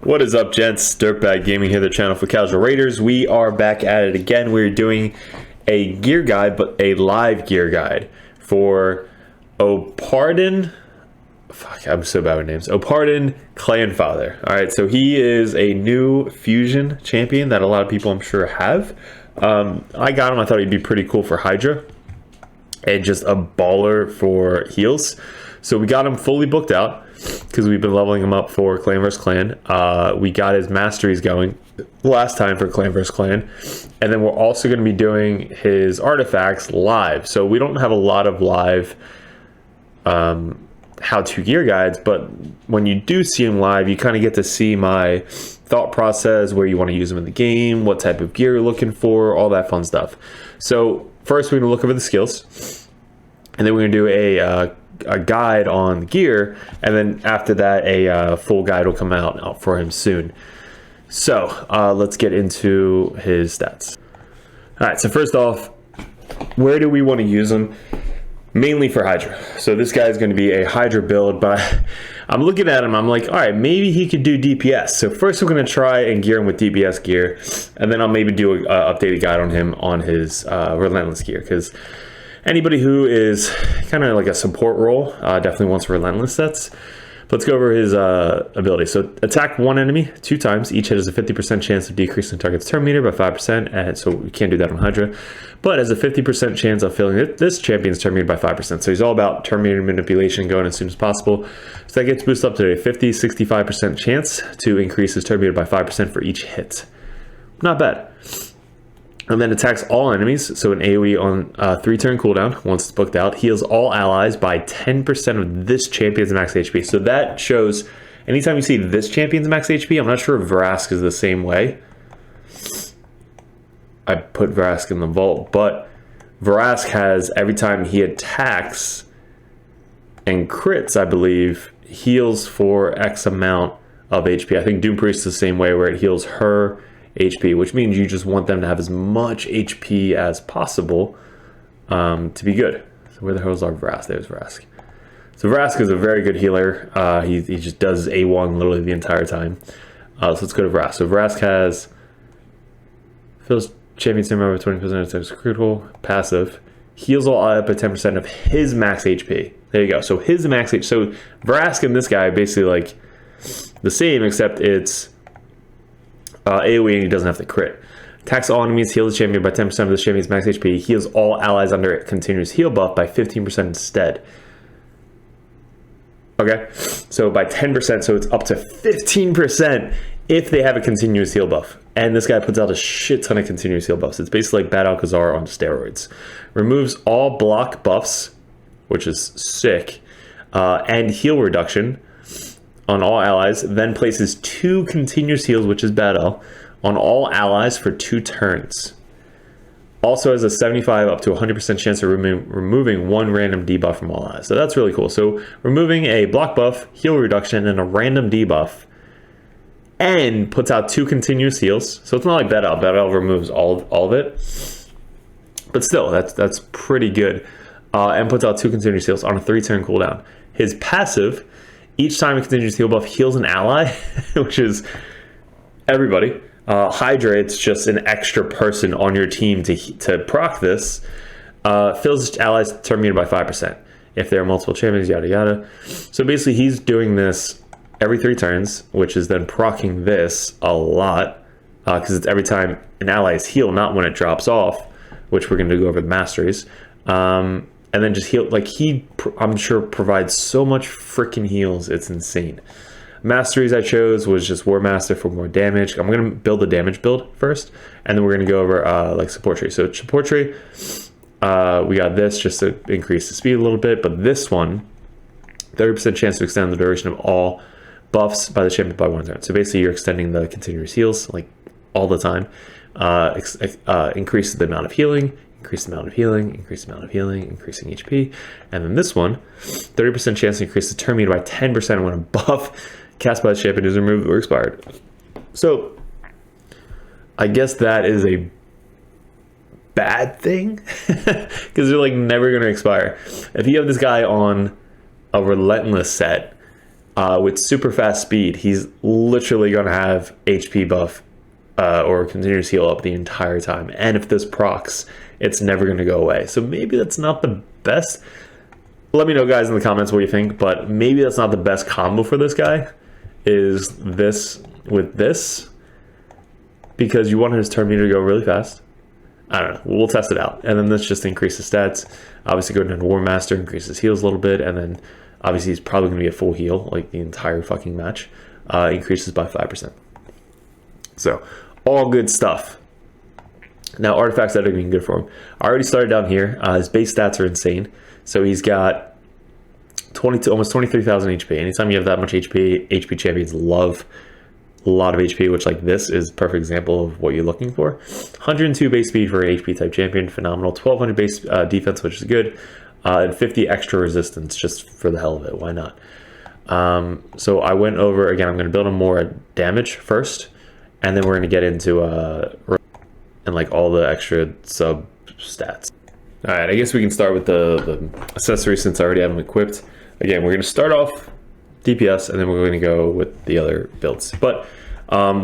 What is up, gents? DirtBag Gaming here, the channel for casual raiders. We are back at it again. We're doing a gear guide, but a live gear guide for Pardon. Fuck, I'm so bad with names. Pardon CLANFATHER. All right, so he is a new fusion champion that a lot of people, I'm sure, have. I got him. I thought he'd be pretty cool for Hydra and just a baller for heals. So we got him fully booked out because we've been leveling him up for Clan vs Clan. We got his masteries going last time for Clan vs Clan. And then we're also going to be doing his artifacts live. So we don't have a lot of live how-to gear guides, but when you do see him live, you kind of get to see my thought process, where you want to use them in the game, what type of gear you're looking for, all that fun stuff. So first we're going to look over the skills, and then we're going to do a guide on the gear, and then after that a full guide will come out for him soon. So let's get into his stats. All right, so first off, where do we want to use him? Mainly for Hydra. So this guy is going to be a Hydra build, but I'm looking at him, I'm like, all right, maybe he could do DPS. So first we're going to try and gear him with DPS gear, and then I'll maybe do an updated guide on him on his relentless gear, because anybody who is kind of like a support role definitely wants relentless sets. Let's go over his ability. So attack one enemy 2 times. Each hit has a 50% chance of decreasing the target's turn meter by 5%. And so we can't do that on Hydra. But has a 50% chance of filling this champion's turn meter by 5%. So he's all about turn meter manipulation, going as soon as possible. So that gets boosted up to a 65% chance to increase his turn meter by 5% for each hit. Not bad. And then attacks all enemies, so an AoE on 3-turn cooldown once it's booked out. Heals all allies by 10% of this champion's max HP. So that shows anytime you see this champion's max HP, I'm not sure if Vrask is the same way. I put Vrask in the vault, but Vrask has, every time he attacks and crits, I believe, heals for X amount of HP. I think Doom Priest is the same way, where it heals her HP, which means you just want them to have as much HP as possible to be good. So where the hell is our Vrask? There's Vrask. So Vrask is a very good healer. He just does A1 literally the entire time. So let's go to Vrask. So Vrask has fills champion's turn over 20% of critical, passive, heals all up at 10% of his max HP. There you go. So his max HP. So Vrask and this guy are basically like the same, except it's AoE and he doesn't have to crit. Attacks all enemies, heals the champion by 10% of the champion's max HP. Heals all allies under it, continuous heal buff by 15% instead. Okay, so by 10%, so it's up to 15% if they have a continuous heal buff. And this guy puts out a shit ton of continuous heal buffs. It's basically like Bad Alcazar on steroids. Removes all block buffs, which is sick, and heal reduction on all allies, then places 2 continuous heals, which is Bad L, on all allies for 2 turns. Also has a 75 up to 100% chance of removing 1 random debuff from all allies. So that's really cool. So removing a block buff, heal reduction, and a random debuff, and puts out 2 continuous heals. So it's not like Bad L. Bad L removes all of it, but still, that's pretty good. And puts out 2 continuous heals on a 3-turn cooldown. His passive, each time a continuous heal buff heals an ally, which is everybody. Hydra, it's just an extra person on your team to proc this. Fills allies turn meter by 5%. If there are multiple champions, yada yada. So basically he's doing this every 3 turns, which is then procking this a lot. Because it's every time an ally is healed, not when it drops off, which we're going to go over the masteries. And then just heal, like I'm sure provides so much freaking heals, it's insane. Masteries I chose was just War Master for more damage. I'm going to build the damage build first, and then we're going to go over like support tree. So support tree, we got this just to increase the speed a little bit, but this one, 30% chance to extend the duration of all buffs by the champion by 1 turn. So basically you're extending the continuous heals like all the time. Increases the amount of healing, increase the amount of healing, increase the amount of healing, increasing HP. And then this one, 30% chance to increase the turn meter by 10% when a buff cast by the champion is removed or expired. So I guess that is a bad thing because they're like never going to expire. If you have this guy on a relentless set, With super fast speed, he's literally going to have HP buff or continuous heal up the entire time. And if this procs, it's never going to go away. So maybe that's not the best. Let me know, guys, in the comments what you think. But maybe that's not the best combo for this guy, is this with this, because you want his turn meter to go really fast. I don't know. We'll test it out. And then this just increases stats. Obviously, going into War Master increases heals a little bit. And then obviously he's probably going to be a full heal like the entire fucking match. Increases by 5%. So all good stuff. Now artifacts that are being good for him. I already started down here. His base stats are insane. So he's got almost 23,000 HP. Anytime you have that much HP champions love a lot of HP, which like this is a perfect example of what you're looking for. 102 base speed for an HP type champion, phenomenal. 1200 base defense, which is good. And 50 extra resistance just for the hell of it. Why not? So I went over, again, I'm going to build him more damage first, and then we're going to get into and like all the extra sub stats. All right, I guess we can start with the accessories since I already have them equipped. Again, we're going to start off DPS, and then we're going to go with the other builds. But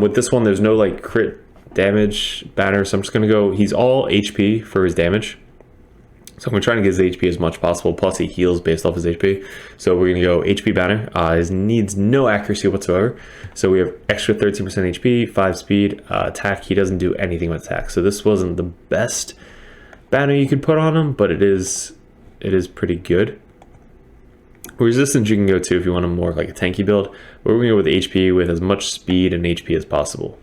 with this one, there's no like crit damage banner, so I'm just going to go, he's all HP for his damage. So I'm going to try to get his HP as much as possible, plus he heals based off his HP. So we're going to go HP banner. His needs no accuracy whatsoever. So we have extra 13% HP, 5 speed, attack. He doesn't do anything with attack. So this wasn't the best banner you could put on him, but it is pretty good. Resistance you can go to if you want a more like a tanky build. But we're going to go with HP with as much speed and HP as possible.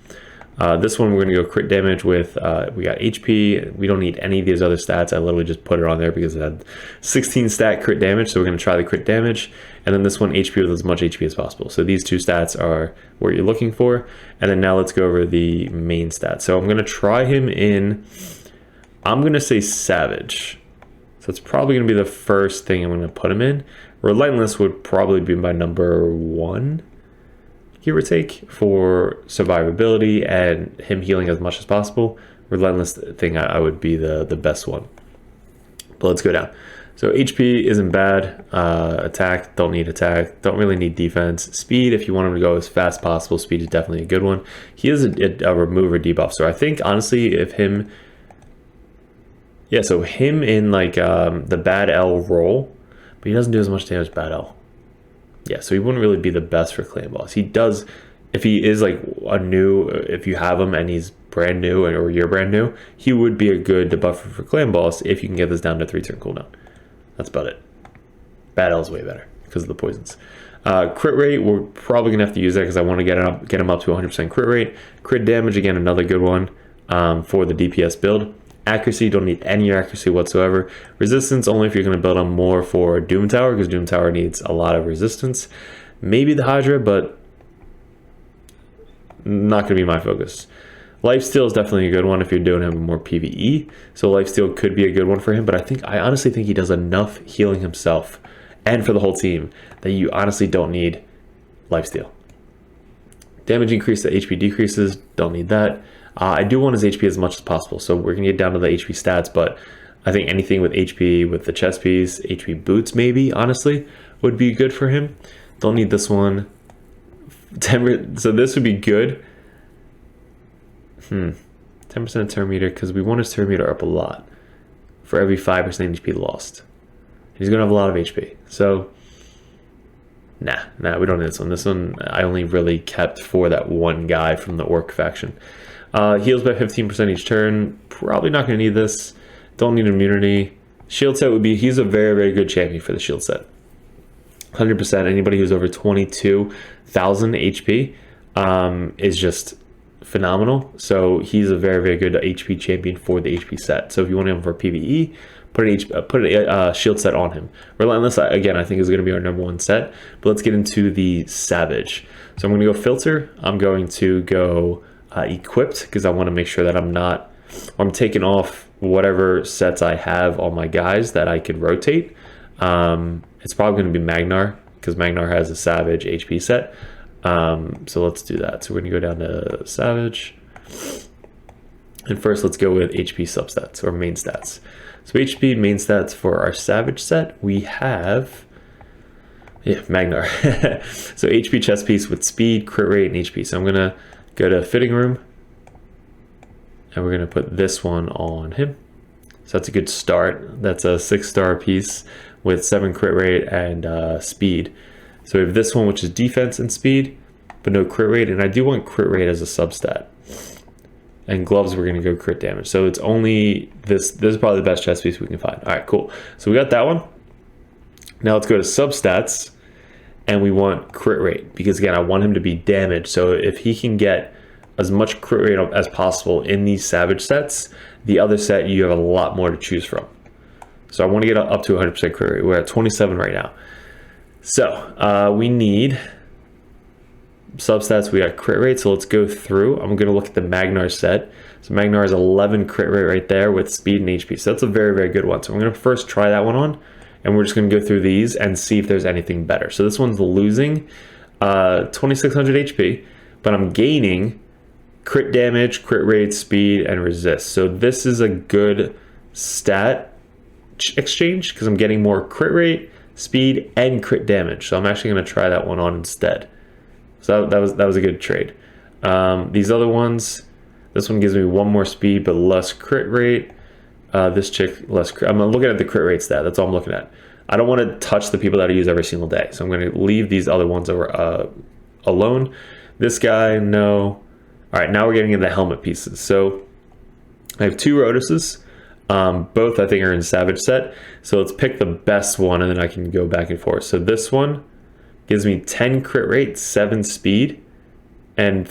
This one we're going to go crit damage with, we got HP. We don't need any of these other stats. I literally just put it on there because it had 16 stat crit damage. So we're going to try the crit damage. And then this one, HP with as much HP as possible. So these two stats are what you're looking for. And then now let's go over the main stats. So I'm going to try him in, I'm going to say Savage. So it's probably going to be the first thing I'm going to put him in. Relentless would probably be my number 1. Give or take, for survivability and him healing as much as possible. Relentless thing I would be the best one. But let's go down. So HP isn't bad. Attack, don't need attack. Don't really need defense. Speed, if you want him to go as fast as possible, speed is definitely a good one. He is a remove or debuff. So I think honestly, if him, yeah, so him in like the Bad L role, but he doesn't do as much damage as Bad L. Yeah, so he wouldn't really be the best for clan boss. He does, if he is like a new, if you have him and he's brand new or you're brand new, he would be a good debuffer for clan boss if you can get this down to 3-turn cooldown. That's about it. Bad L is way better because of the poisons. Crit rate, we're probably gonna have to use that because I want to get him up to 100% crit rate. Crit damage, again, another good one for the DPS build. Accuracy, don't need any accuracy whatsoever. Resistance, only if you're going to build on more for Doom Tower, because Doom Tower needs a lot of resistance. Maybe the Hydra, but not going to be my focus. Lifesteal is definitely a good one if you're doing him more PvE. So Lifesteal could be a good one for him, but I honestly think he does enough healing himself and for the whole team that you honestly don't need Lifesteal. Damage increase, the HP decreases, don't need that. I do want his HP as much as possible, so we're going to get down to the HP stats, but I think anything with HP, with the chest piece, HP boots maybe, honestly, would be good for him. Don't need this one. So this would be good. 10% turn meter, because we want his turn meter up a lot for every 5% HP lost. He's going to have a lot of HP, so nah, we don't need this one. This one I only really kept for that one guy from the Orc faction. Heals by 15% each turn. Probably not going to need this. Don't need immunity. Shield set would be, he's a very, very good champion for the shield set. 100%. Anybody who's over 22,000 HP is just phenomenal. So he's a very, very good HP champion for the HP set. So if you want him for PvE, put a shield set on him. Relentless, again, I think is going to be our number 1 set. But let's get into the Savage. So I'm going to go filter. I'm going to go equipped, because I want to make sure that I'm taking off whatever sets I have on my guys that I could rotate. It's probably going to be Magnar, because Magnar has a Savage HP set. So let's do that. So we're going to go down to Savage. And first, let's go with HP substats or main stats. So HP main stats for our Savage set, we have Yeah, Magnar. So HP chest piece with speed, crit rate, and HP. So I'm gonna go to fitting room, and we're gonna put this one on him. So that's a good start. That's a 6-star piece with 7 crit rate and speed. So we have this one, which is defense and speed, but no crit rate. And I do want crit rate as a substat. And gloves, we're gonna go crit damage. So it's only this. This is probably the best chest piece we can find. All right, cool. So we got that one. Now let's go to substats, and we want crit rate, because again, I want him to be damaged. So if he can get as much crit rate as possible in these savage sets, the other set you have a lot more to choose from. So I want to get up to 100% crit rate. We're at 27 right now. So we need substats. We got crit rate. So let's go through. I'm going to look at the Magnar set. So Magnar is 11 crit rate right there with speed and HP. So that's a very, very good one. So I'm going to first try that one on. And we're just going to go through these and see if there's anything better. So this one's losing 2600 HP, but I'm gaining crit damage, crit rate, speed, and resist. So this is a good stat exchange because I'm getting more crit rate, speed, and crit damage. So I'm actually going to try that one on instead. So that was a good trade. These other ones, this one gives me 1 more speed but less crit rate. This chick less crit. I'm looking at the crit rate stat. That's all I'm looking at. I don't want to touch the people that I use every single day, so I'm going to leave these other ones over alone. This guy, no. All right, now we're getting into the helmet pieces. So I have 2 Rhoduses. Both I think are in Savage set. So let's pick the best one, and then I can go back and forth. So this one gives me 10 crit rate, 7 speed, and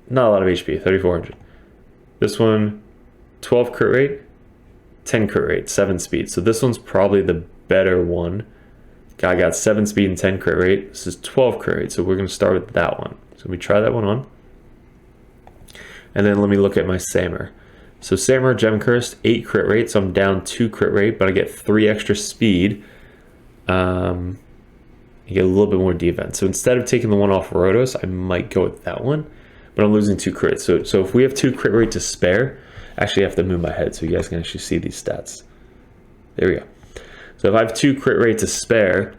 not a lot of HP, 3400. This one, 12 crit rate, 10 crit rate, 7 speed. So this one's probably the better one. Guy got 7 speed and 10 crit rate. This is 12 crit rate. So we're going to start with that one. So we try that one on. And then let me look at my Samur. So Samur Gem Cursed, 8 crit rate. So I'm down 2 crit rate, but I get 3 extra speed. You get a little bit more defense. So instead of taking the one off Rhodos, I might go with that one. But I'm losing 2 crit. So if we have 2 crit rate to spare, actually I have to move my head so you guys can actually see these stats. There we go. So if I have 2 crit rate to spare,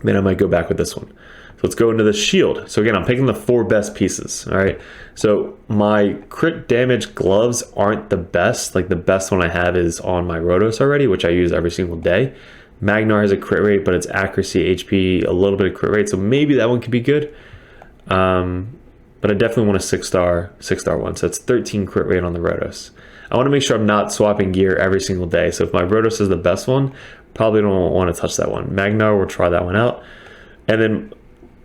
then I might go back with this one. So let's go into the shield. So again, I'm picking the 4 best pieces. All right. So my crit damage gloves aren't the best. Like the best one I have is on my Rhodos already, which I use every single day. Magnar has a crit rate, but it's accuracy, HP, a little bit of crit rate. So maybe that one could be good. But I definitely want a 6-star one. So it's 13 crit rate on the Rhodos. I want to make sure I'm not swapping gear every single day. So if my Rhodos is the best one, probably don't want to touch that one. Magnar, we'll try that one out. And then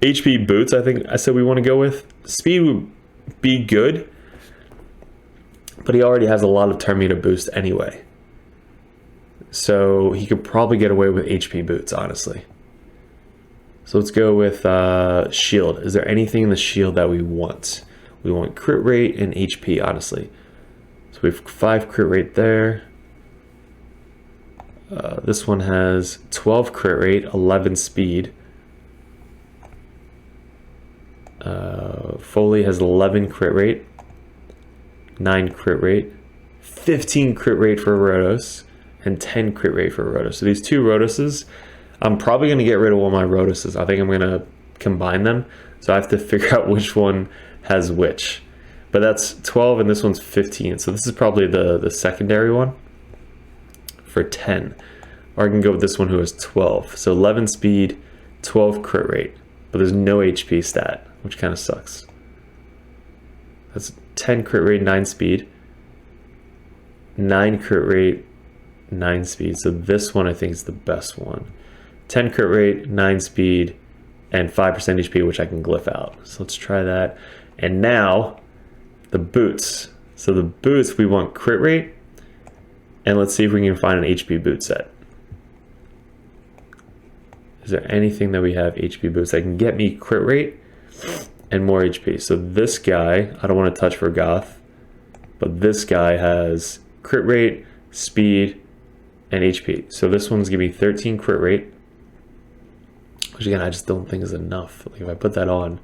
HP boots, I think I said we want to go with. Speed would be good, but he already has a lot of turn meter boost anyway. So he could probably get away with HP boots, honestly. So let's go with shield. Is there anything in the shield that we want? We want crit rate and HP, honestly. So we have 5 crit rate there. This one has 12 crit rate, 11 speed. Foley has 11 crit rate, 9 crit rate, 15 crit rate for Rhodos, and 10 crit rate for Rhodos. So these 2 Rhodoses, I'm probably going to get rid of one of my Rhodoses. I think I'm going to combine them. So I have to figure out which one has which. But that's 12 and this one's 15. So this is probably the secondary one for 10. Or I can go with this one who has 12. So 11 speed, 12 crit rate. But there's no HP stat, which kind of sucks. That's 10 crit rate, 9 speed. 9 crit rate, 9 speed. So this one I think is the best one. 10 crit rate, 9 speed, and 5% HP, which I can glyph out. So let's try that. And now the boots. So the boots, we want crit rate. And let's see if we can find an HP boot set. Is there anything that we have HP boots that can get me crit rate and more HP? So this guy, I don't want to touch for Goth, but this guy has crit rate, speed, and HP. So this one's giving me 13 crit rate, which again, I just don't think is enough. Like if I put that on,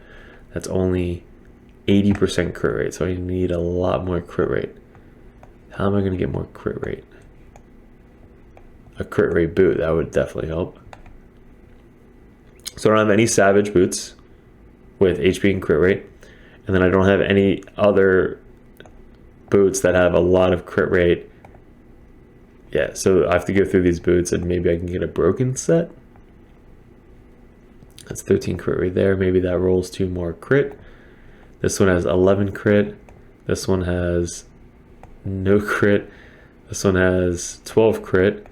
that's only 80% crit rate. So I need a lot more crit rate. How am I going to get more crit rate? A crit rate boot, that would definitely help. So I don't have any Savage boots with HP and crit rate. And then I don't have any other boots that have a lot of crit rate. Yeah, so I have to go through these boots and maybe I can get a broken set. That's 13 crit rate there. Maybe that rolls 2 more crit. This one has 11 crit. This one has no crit. This one has 12 crit.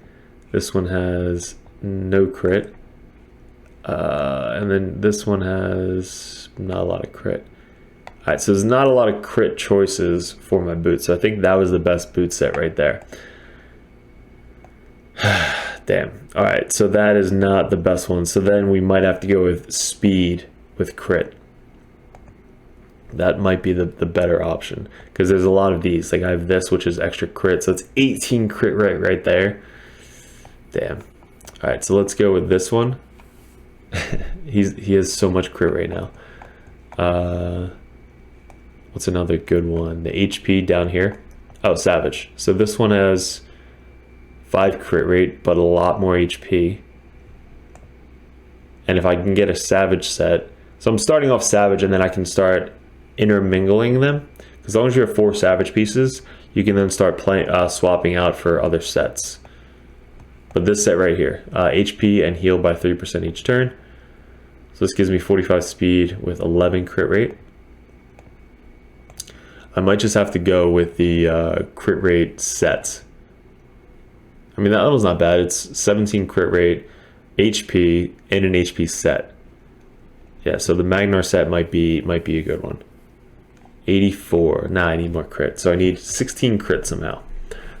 This one has no crit. And then this one has not a lot of crit. All right, so there's not a lot of crit choices for my boots. So I think that was the best boot set right there. Damn. All right, so that is not the best one. So then we might have to go with speed with crit. That might be the better option because there's a lot of these. Like I have this, which is extra crit. So it's 18 crit rate right there. Damn. All right, so let's go with this one. He has so much crit right now. What's another good one? The HP down here. Oh, Savage. So this one has 5 crit rate, but a lot more HP. And if I can get a Savage set, so I'm starting off Savage and then I can start intermingling them. As long as you have 4 Savage pieces, you can then start swapping out for other sets. But this set right here, HP and heal by 3% each turn. So this gives me 45 speed with 11 crit rate. I might just have to go with the crit rate set. I mean, that was not bad. It's 17 crit rate, HP, and an HP set. Yeah, so the Magnar set might be a good one. 84. Nah, I need more crit. So I need 16 crit somehow.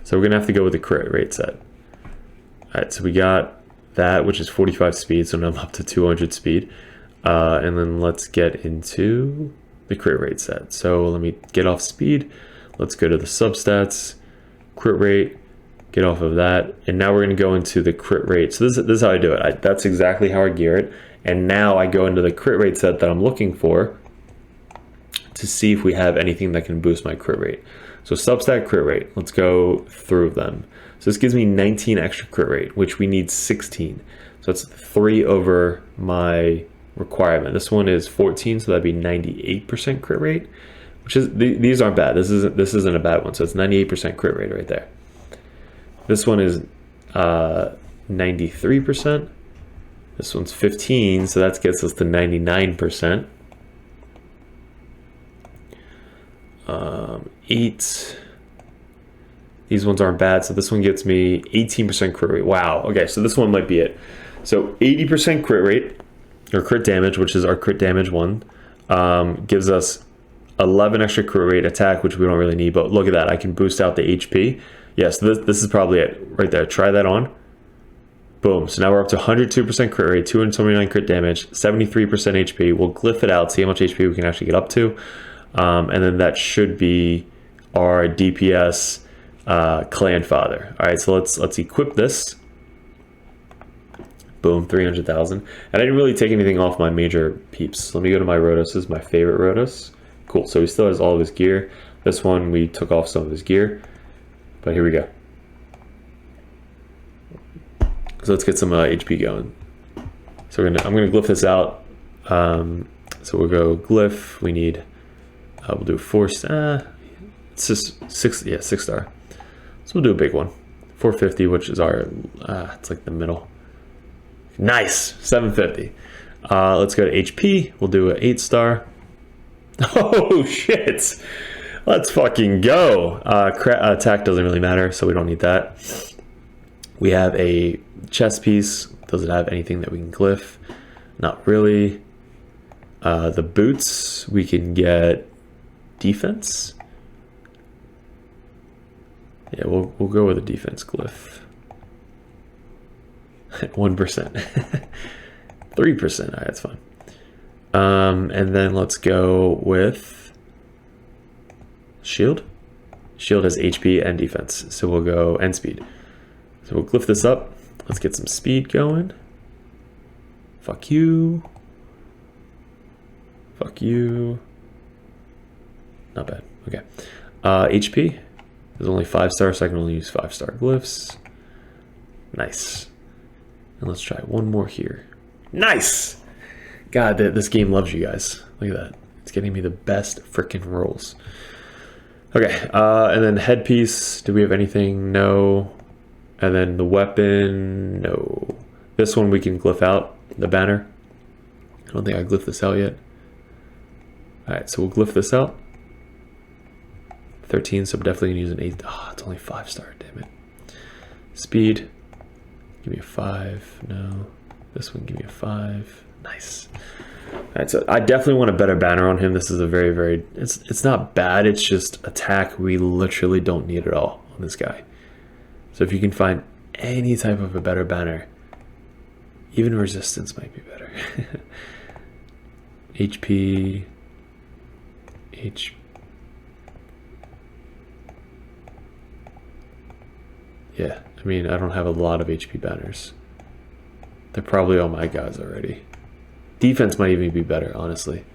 So we're gonna have to go with the crit rate set. All right, so we got that, which is 45 speed. So now I'm up to 200 speed. And then let's get into the crit rate set. So let me get off speed. Let's go to the substats, crit rate, get off of that. And now we're gonna go into the crit rate. So this is how I do it. That's exactly how I gear it. And now I go into the crit rate set that I'm looking for to see if we have anything that can boost my crit rate. So substat crit rate, let's go through them. So this gives me 19 extra crit rate, which we need 16. So that's 3 over my requirement. This one is 14, so that'd be 98% crit rate, which is, these aren't bad. This isn't a bad one. So it's 98% crit rate right there. This one is 93%. This one's 15, so that gets us to 99%. 8. These ones aren't bad, so this one gets me 18% crit rate. Wow. Okay, so this one might be it. So 80% crit rate, or crit damage, which is our crit damage one, gives us 11 extra crit rate attack, which we don't really need, but look at that. I can boost out the HP. Yes, yeah, so this is probably it right there. Try that on. Boom. So now we're up to 102% crit rate, 229 crit damage, 73% HP. We'll glyph it out, see how much HP we can actually get up to. And then that should be our DPS CLANFATHER. All right, so let's equip this. Boom, 300,000. And I didn't really take anything off my major peeps. Let me go to my Rotos. This is my favorite Rotos. Cool, so he still has all of his gear. This one, we took off some of his gear. But here we go. So let's get some HP going. So I'm gonna glyph this out. So we'll go glyph. We need, we'll do 4 star. It's just 6, yeah, 6 star. So we'll do a big one. 450, which is our, it's like the middle. Nice, 750. Let's go to HP. We'll do an 8 star. Oh shit. Let's fucking go. Attack doesn't really matter, so we don't need that. We have a chest piece. Does it have anything that we can glyph? Not really. The boots, we can get defense. Yeah, we'll go with a defense glyph. 1%. 3%. All right, that's fine. And then let's go with shield. Shield has HP and defense, so we'll go and speed. So we'll glyph this up. Let's get some speed going. Fuck you. Fuck you. Not bad. Okay. HP. There's only 5 stars, so I can only use 5 star glyphs. Nice. And let's try one more here. Nice! God, this game loves you guys. Look at that. It's getting me the best freaking rolls. Okay, and then headpiece. Do we have anything? No. And then the weapon, no. This one we can glyph out, the banner. I don't think I glyphed this out yet. All right, so we'll glyph this out. 13, so I'm definitely gonna use an 8. Oh, it's only 5-star, damn it. Speed, give me a 5, no. This one, give me a 5, nice. All right, so I definitely want a better banner on him. This is a very, it's not bad, it's just attack we literally don't need at all on this guy. So if you can find any type of a better banner, even resistance might be better. HP, yeah, I mean, I don't have a lot of HP banners. They're probably all my guys already. Defense might even be better, honestly.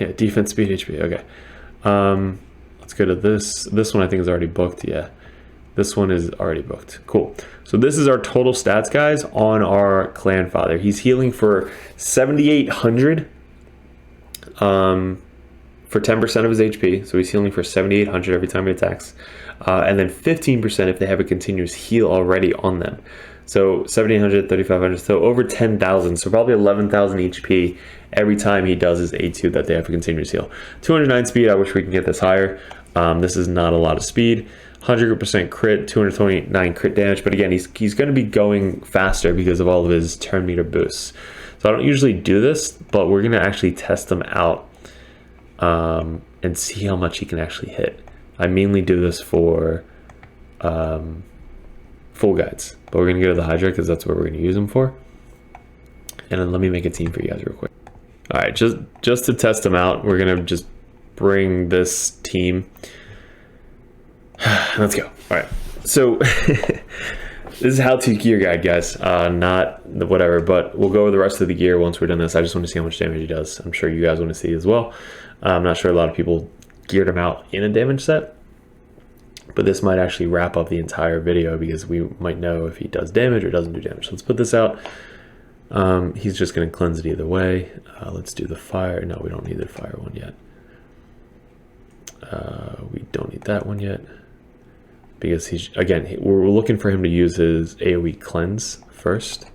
Yeah, defense, speed, HP, okay. Let's go to this. This one I think is already booked, yeah. This one is already booked. Cool. So this is our total stats, guys, on our CLANFATHER. He's healing for 7,800 for 10% of his HP. So he's healing for 7,800 every time he attacks. And then 15% if they have a continuous heal already on them. So 7,800, 3,500, so over 10,000. So probably 11,000 HP every time he does his A2 that they have a continuous heal. 209 speed, I wish we could get this higher. This is not a lot of speed. 100% crit, 229 crit damage, but again, he's going to be going faster because of all of his turn meter boosts. So I don't usually do this, but we're going to actually test him out and see how much he can actually hit. I mainly do this for full guides, but we're going to go to the Hydra because that's what we're going to use him for. And then let me make a team for you guys real quick. All right, just to test him out, we're going to just bring this team. Let's go. All right, so this is how to gear guide, guys, not the whatever, but we'll go over the rest of the gear once we're done this. I just want to see how much damage he does. I'm sure you guys want to see as well. I'm not sure a lot of people geared him out in a damage set, but this might actually wrap up the entire video because we might know if he does damage or doesn't do damage. So let's put this out. He's just going to cleanse it either way. Let's do the fire. No, we don't need the fire one yet. We don't need that one yet. Because he's, again, we're looking for him to use his AoE cleanse first.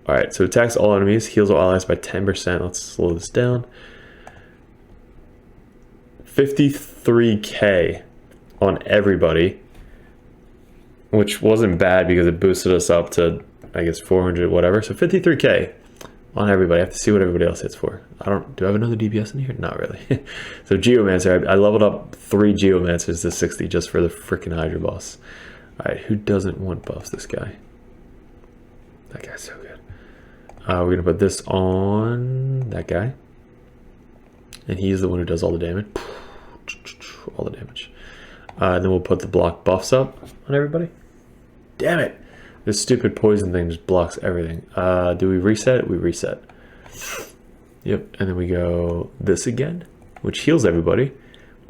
All right, so attacks all enemies, heals all allies by 10%. Let's slow this down. 53k on everybody, which wasn't bad because it boosted us up to, I guess, 400, whatever. So 53k on everybody. I have to see what everybody else hits for. Do I have another DPS in here? Not really. So Geomancer, I leveled up 3 Geomancers to 60 just for the freaking Hydra boss. All right, who doesn't want buffs? This guy. That guy's so good. We're gonna put this on that guy, and he's the one who does all the damage. All the damage. Then we'll put the block buffs up on everybody. Damn it! This stupid poison thing just blocks everything. Do we reset? We reset. Yep, and then we go this again, which heals everybody,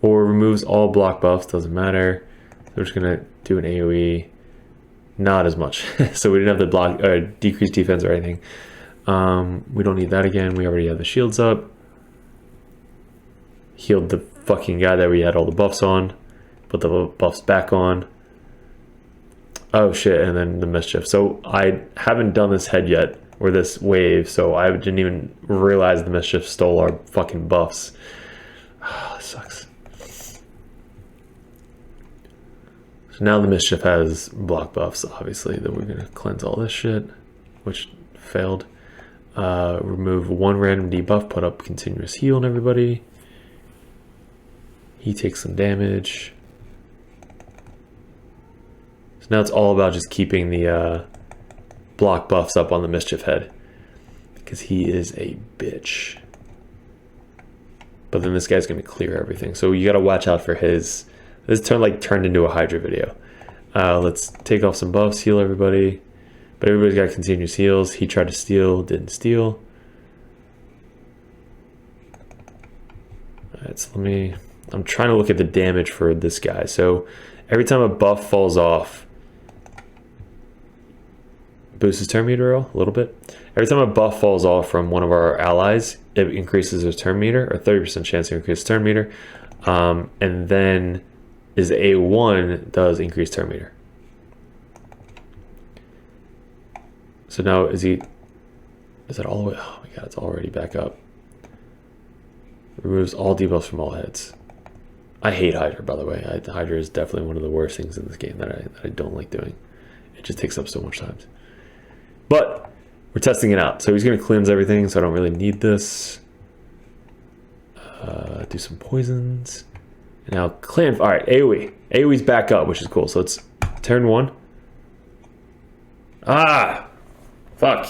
or removes all block buffs, doesn't matter. So we're just gonna do an AoE, not as much. So we didn't have the block or decrease defense or anything. We don't need that again. We already have the shields up. Healed the fucking guy that we had all the buffs on. Put the buffs back on. Oh shit, and then the mischief. So I haven't done this head yet, or this wave, so I didn't even realize the mischief stole our fucking buffs. Oh, that sucks. So now the mischief has block buffs, obviously. Then we're gonna cleanse all this shit, which failed. Remove 1 random debuff, put up continuous heal on everybody. He takes some damage. Now it's all about just keeping the block buffs up on the mischief head, because he is a bitch. But then this guy's going to clear everything, so you got to watch out for his. This turned into a Hydra video. Let's take off some buffs, heal everybody, but everybody's got continuous heals. He tried to steal, didn't steal. All right, so I'm trying to look at the damage for this guy. So every time a buff falls off, boosts his turn meter a little bit. Every time a buff falls off from one of our allies, it increases his turn meter, or 30% chance to increase turn meter. And then his A1 does increase turn meter. So now is that all the way? Oh my god, it's already back up. Removes all debuffs from all heads. I hate Hydra, by the way. Hydra is definitely one of the worst things in this game that I don't like doing. It just takes up so much time. But we're testing it out. So he's going to cleanse everything, so I don't really need this. Do some poisons. And now Clan. All right, AoE. AoE's back up, which is cool. So it's turn 1. Ah! Fuck.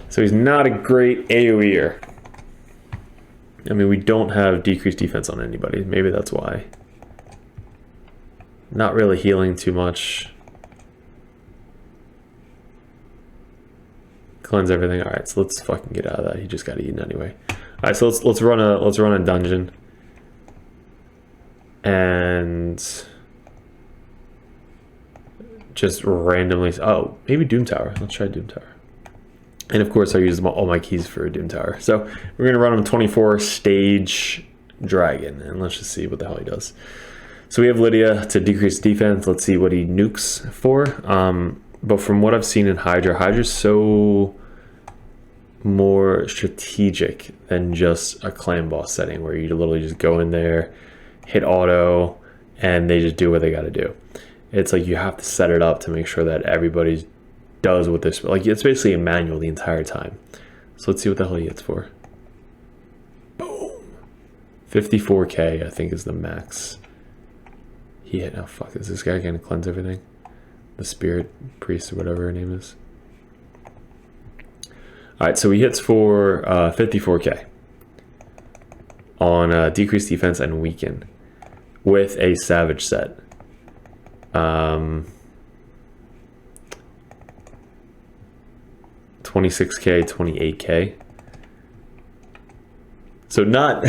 So he's not a great AoEer. I mean, we don't have decreased defense on anybody. Maybe that's why. Not really healing too much. Cleanse everything. All right, so let's fucking get out of that. He just got eaten anyway. All right, so let's run a dungeon. And just randomly. Oh, maybe Doom Tower. Let's try Doom Tower. And of course, I use all my keys for Doom Tower. So we're going to run him 24 stage dragon. And let's just see what the hell he does. So we have Lydia to decrease defense. Let's see what he nukes for. But from what I've seen in Hydra, Hydra's so more strategic than just a clan boss setting where you literally just go in there, hit auto, and they just do what they got to do. It's like you have to set it up to make sure that everybody's does with this, like it's basically a manual the entire time. So let's see what the hell he hits for. Boom. 54k I think is the max he hit. Now fuck, is this guy gonna cleanse everything? The spirit priest or whatever her name is. All right, so he hits for 54k on decreased defense and weaken with a savage set. 26k, 28k. So not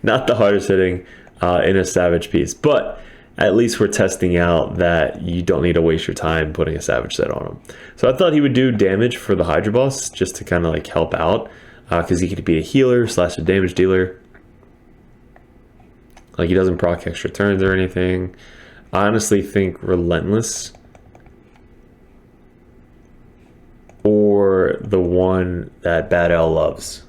not the hardest hitting in a savage piece, but at least we're testing out that you don't need to waste your time putting a savage set on him. So I thought he would do damage for the Hydra boss just to kind of like help out, because he could be a healer / a damage dealer. Like he doesn't proc extra turns or anything. I honestly think relentless or the one that Bad L loves,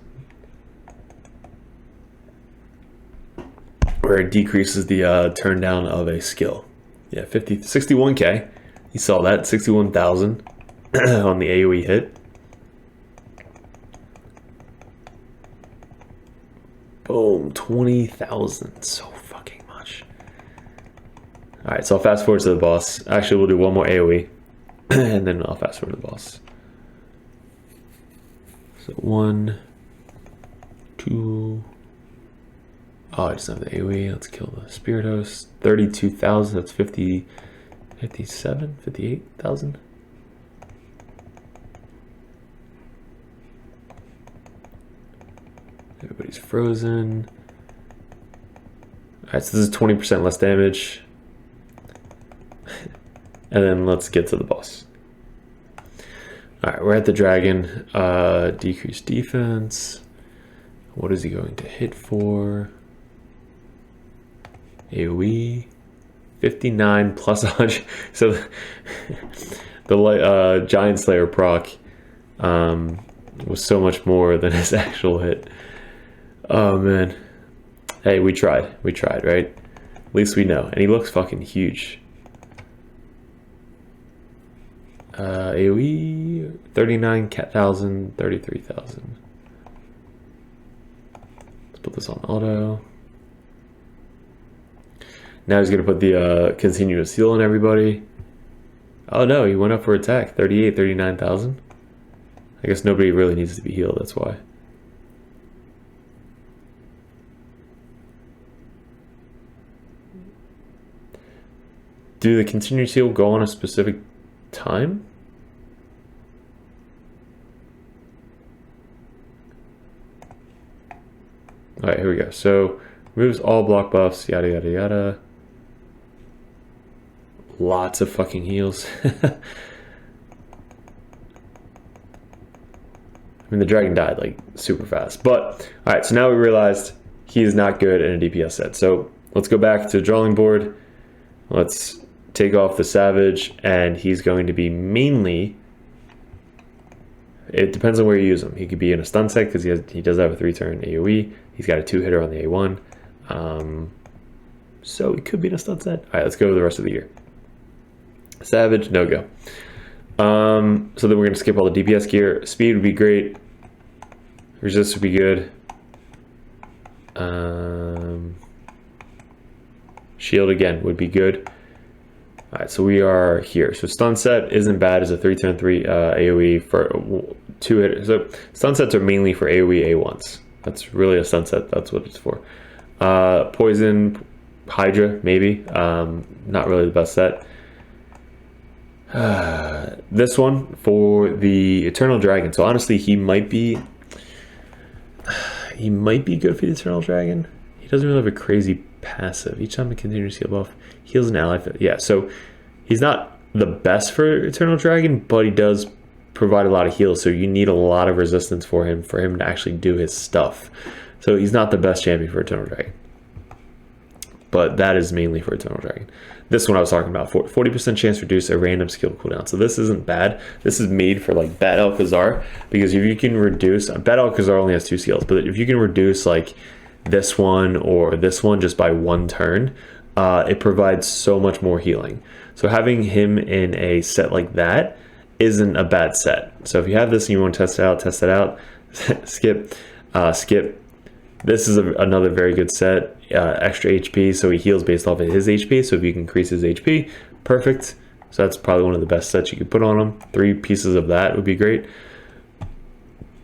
where it decreases the turn down of a skill. Yeah, 61k. You saw that, 61,000 on the AoE hit. Boom, 20,000. So fucking much. All right, so I'll fast forward to the boss. Actually, we'll do one more AoE, and then I'll fast forward to the boss. So 1, 2. Oh, I just have the AoE. Let's kill the spirit host. 32,000. That's 57, 58,000. Everybody's frozen. All right, so this is 20% less damage. And then let's get to the boss. All right, we're at the dragon. Decreased defense. What is he going to hit for? AoE 59 plus 100. So the Giant Slayer proc was so much more than his actual hit. Oh man. Hey, we tried, right? At least we know. And he looks fucking huge. AoE 39,000, 33,000. Let's put this on auto. Now he's gonna put the continuous heal on everybody. Oh no, he went up for attack. 38, 39,000. I guess nobody really needs to be healed, that's why. Do the continuous heal go on a specific time? All right, here we go. So removes all block buffs, yada yada yada. Lots of fucking heals. mean, the dragon died like super fast. But all right, so now we realized he is not good in a DPS set. So let's go back to the drawing board. Let's take off the Savage, and he's going to be mainly, it depends on where you use him. He could be in a stun set because he does have a 3-turn AoE. He's got a 2-hitter on the A1. So it could be in a stun set. All right, let's go to the rest of the year. Savage, no go. So then we're going to skip all the DPS gear. Speed would be great. Resist would be good. Shield again would be good. All right, so we are here. So stun set isn't bad as a 3-turn 3 AoE for 2-hitter. So stun sets are mainly for AoE A1s. That's really a stun set. That's what it's for. Poison, Hydra, maybe. Not really the best set. This one for the Eternal Dragon. So honestly, he might be good for the Eternal Dragon. He doesn't really have a crazy passive. Each time a continuous heal buff heals an ally. Yeah, so he's not the best for Eternal Dragon, but he does provide a lot of heals. So you need a lot of resistance for him to actually do his stuff. So he's not the best champion for Eternal Dragon, but that is mainly for Eternal Dragon. This one I was talking about, 40% chance to reduce a random skill cooldown. So this isn't bad. This is made for like Bad Alcazar, because if you can reduce, Bad Alcazar only has 2 skills, but if you can reduce like this one or this one just by 1 turn, it provides so much more healing. So having him in a set like that isn't a bad set. So if you have this and you want to test it out, skip. This is another very good set. Extra HP, so he heals based off of his HP. So if you can increase his HP, perfect. So that's probably one of the best sets you could put on him. 3 pieces of that would be great.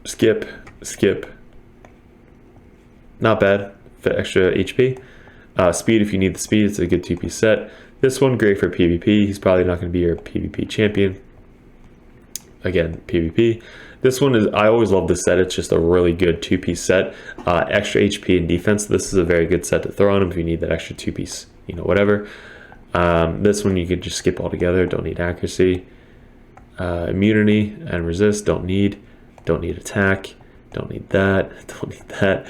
Skip. Not bad for extra HP. Speed, if you need the speed, it's a good 2-piece set. This one, great for PvP. He's probably not going to be your PvP champion. Again, PvP. This one is, I always love this set. It's just a really good 2-piece set. Extra HP and defense. This is a very good set to throw on him if you need that extra 2-piece, whatever. This one you could just skip altogether. Don't need accuracy. Immunity and resist. Don't need attack. Don't need that. Don't need that.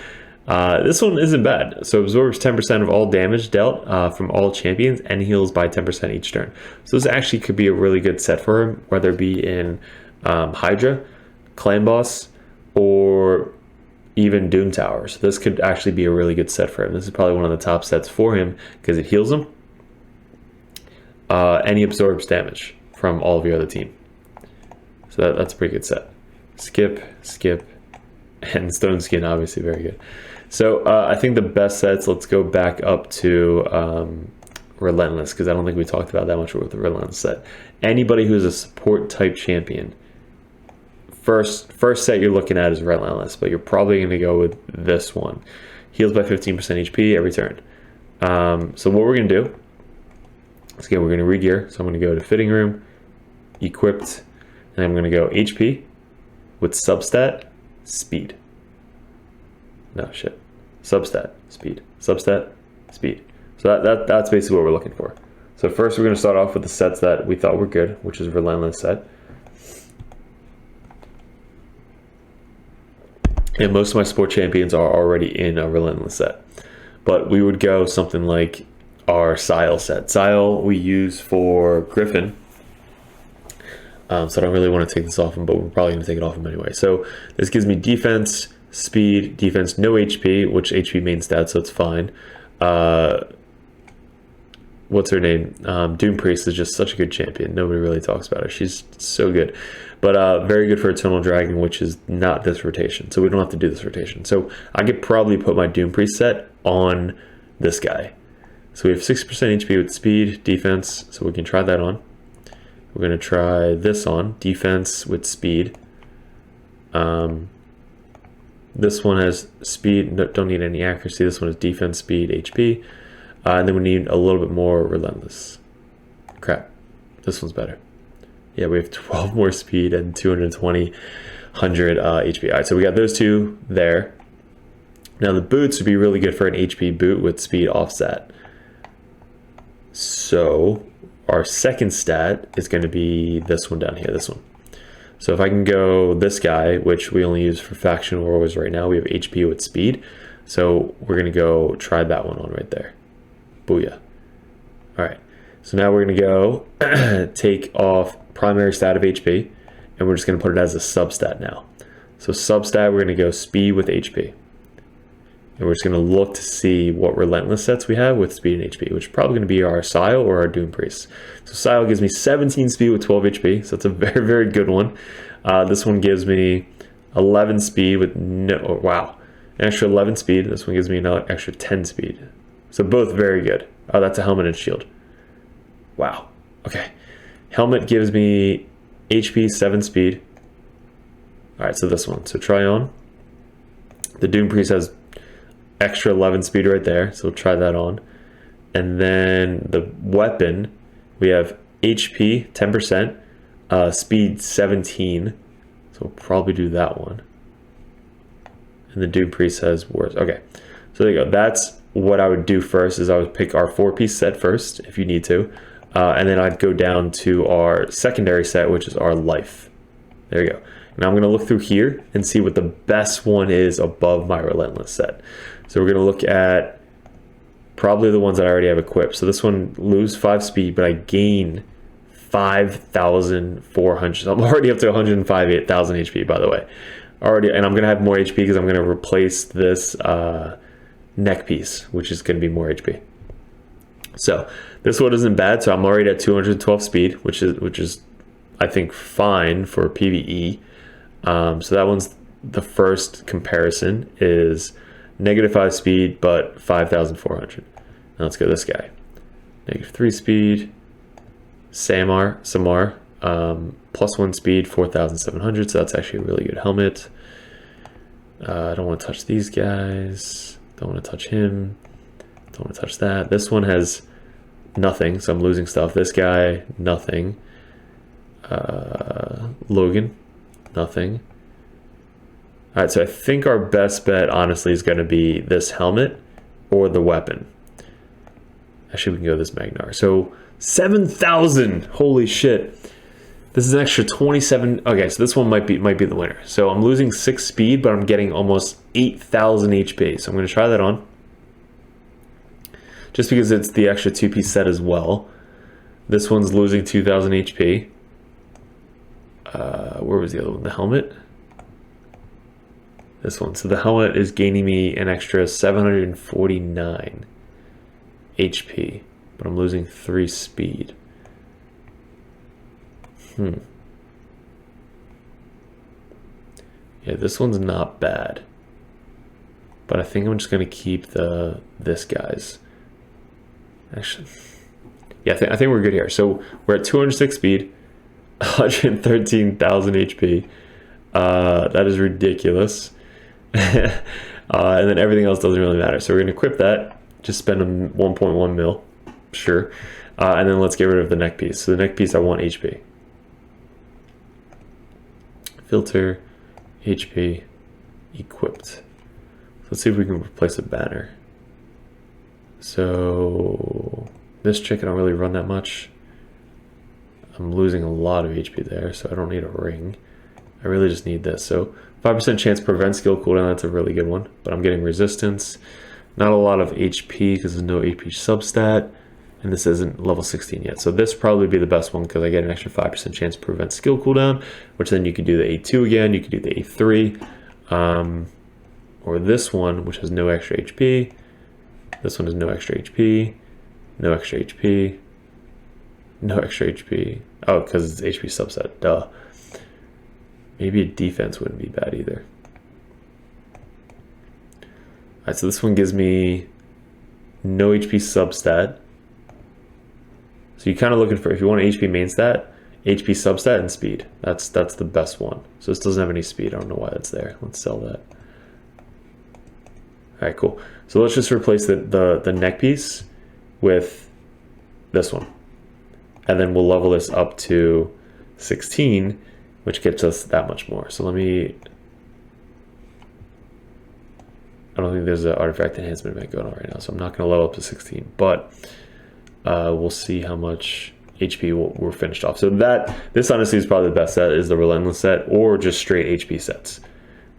This one isn't bad. So absorbs 10% of all damage dealt from all champions and heals by 10% each turn. So this actually could be a really good set for him, whether it be in Hydra, Clan Boss, or even Doom Tower. So this could actually be a really good set for him. This is probably one of the top sets for him because it heals him and he absorbs damage from all of your other team. So that's a pretty good set. Skip, and Stone Skin, obviously very good. So I think the best sets, let's go back up to Relentless, because I don't think we talked about that much with the Relentless set. Anybody who's a support type champion, first set you're looking at is Relentless, but you're probably going to go with this one. Heals by 15% HP every turn. So what we're going to do is, again, we're going to re-gear. So I'm going to go to Fitting Room, Equipped, and I'm going to go HP with Substat, Speed. No, shit. Substat, Speed. Substat, Speed. So that's basically what we're looking for. So first we're going to start off with the sets that we thought were good, which is Relentless set. And most of my support champions are already in a Relentless set. But we would go something like our Sile set. Sile we use for Griffin. So I don't really want to take this off him, but we're probably going to take it off him anyway. So this gives me defense, speed, defense, no HP, which HP main stat, so it's fine. What's her name? Doom Priest is just such a good champion. Nobody really talks about her. She's so good. But very good for Eternal Dragon, which is not this rotation. So we don't have to do this rotation. So I could probably put my Doom Priest set on this guy. So we have 60% HP with speed, defense, so we can try that on. We're going to try this on, defense with speed. This one has speed, don't need any accuracy. This one is defense, speed, HP. And then we need a little bit more Relentless. Crap, this one's better. Yeah, we have 12 more speed and 220, 100 HP. All right, so we got those two there. Now the boots would be really good for an HP boot with speed offset. So our second stat is going to be this one down here, this one. So if I can go this guy, which we only use for faction wars right now, we have HP with speed. So we're gonna go try that one on right there. Booyah. All right, so now we're gonna go take off primary stat of HP, and we're just gonna put it as a substat now. So substat, we're gonna go speed with HP. And we're just gonna look to see what relentless sets we have with speed and HP, which is probably gonna be our Sile or our Doom Priest. So Sile gives me 17 speed with 12 HP, so it's a very, very good one. This one gives me 11 speed with no, wow, an extra 11 speed. This one gives me another extra 10 speed. So both very good. Oh, that's a helmet and shield. Wow, okay. Helmet gives me HP, 7 speed. All right, so this one, so try on. The Doom Priest has extra 11 speed right there, so we'll try that on. And then the weapon, we have HP 10%, speed 17, so we'll probably do that one. And the Doom Priest has worse. Okay, so there you go. That's what I would do first, is I would pick our 4-piece set first if you need to, and then I'd go down to our secondary set, which is our life. There you go. Now I'm going to look through here and see what the best one is above my relentless set. So we're going to look at probably the ones that I already have equipped. So this one, lose 5 speed, but I gain 5,400. So I'm already up to 105,000 HP, by the way. Already, and I'm going to have more HP because I'm going to replace this neck piece, which is going to be more HP. So this one isn't bad. So I'm already at 212 speed, which is I think fine for PvE. So that one's the first comparison is -5 speed, but 5,400. Now let's go this guy. -3 speed, Samar, +1 speed, 4,700. So that's actually a really good helmet. I don't want to touch these guys. Don't want to touch him. Don't want to touch that. This one has nothing, so I'm losing stuff. This guy, nothing. Logan, nothing. All right, so I think our best bet, honestly, is going to be this helmet or the weapon. Actually, we can go this Magnar. So 7,000. Holy shit! This is an extra 27. Okay, so this one might be the winner. So I'm losing 6 speed, but I'm getting almost 8,000 HP. So I'm going to try that on, just because it's the extra 2-piece set as well. This one's losing 2,000 HP. Where was the other one? The helmet. This one. So the helmet is gaining me an extra 749 HP, but I'm losing 3 speed. Yeah, this one's not bad, but I think I'm just gonna keep this guy's. Actually, yeah, I think we're good here. So we're at 206 speed, 113,000 HP. That is ridiculous. And then everything else doesn't really matter. So we're gonna equip that. Just spend 1.1 mil, sure. And then let's get rid of the neck piece. So the neck piece, I want HP. Filter, HP, equipped. Let's see if we can replace a banner. So this chick, I don't really run that much. I'm losing a lot of HP there, so I don't need a ring. I really just need this. So 5% chance prevent skill cooldown, that's a really good one. But I'm getting resistance. Not a lot of HP because there's no HP substat. And this isn't level 16 yet. So this probably be the best one because I get an extra 5% chance to prevent skill cooldown, which then you could do the A2 again, you could do the A3. Or this one, which has no extra HP. This one has no extra HP, no extra HP, no extra HP. Oh, because it's HP subset, duh. Maybe a defense wouldn't be bad either. All right, so this one gives me no HP substat. So you're kind of looking for, if you want an HP main stat, HP substat and speed. That's the best one. So this doesn't have any speed. I don't know why that's there. Let's sell that. All right, cool. So let's just replace the neck piece with this one. And then we'll level this up to 16, which gets us that much more. So let me, I don't think there's an artifact enhancement event going on right now, so I'm not going to level up to 16, but we'll see how much HP we're finished off. So this honestly is probably the best set, is the Relentless set, or just straight HP sets.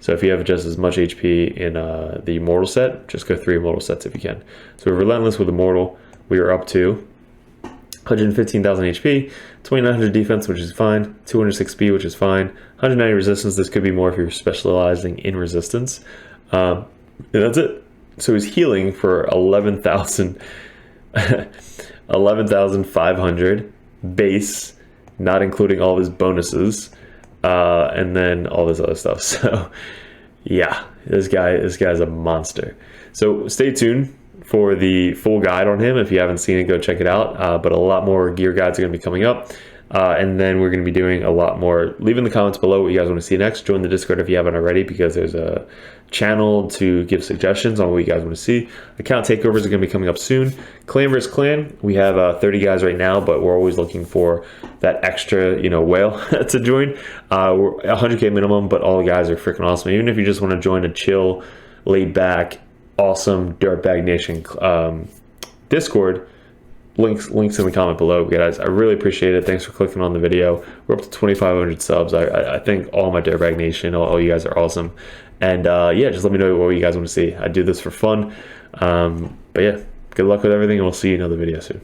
So if you have just as much HP in the Immortal set, just go 3 Immortal sets if you can. So Relentless with Immortal, we are up to 115,000 HP, 2900 defense, which is fine, 206 speed, which is fine, 190 resistance. This could be more if you're specializing in resistance. And that's it. So he's healing for 11,500 base, not including all of his bonuses, and then all this other stuff. So yeah, this guy's a monster. So stay tuned for the full guide on him. If you haven't seen it, go check it out. But a lot more gear guides are going to be coming up. And then we're going to be doing a lot more. Leave in the comments below what you guys want to see next. Join the Discord if you haven't already, because there's a channel to give suggestions on what you guys want to see. Account takeovers are going to be coming up soon. Clan vs. Clan, we have 30 guys right now, but we're always looking for that extra, whale to join. We're 100K minimum, but all the guys are freaking awesome. Even if you just want to join a chill, laid back, awesome DirtBag Nation Discord, links in the comment below, guys. I really appreciate it. Thanks for clicking on the video. We're up to 2,500 subs. I thank all my DirtBag Nation. All you guys are awesome. And yeah, just let me know what you guys want to see. I do this for fun. But yeah, good luck with everything, and we'll see you in another video soon.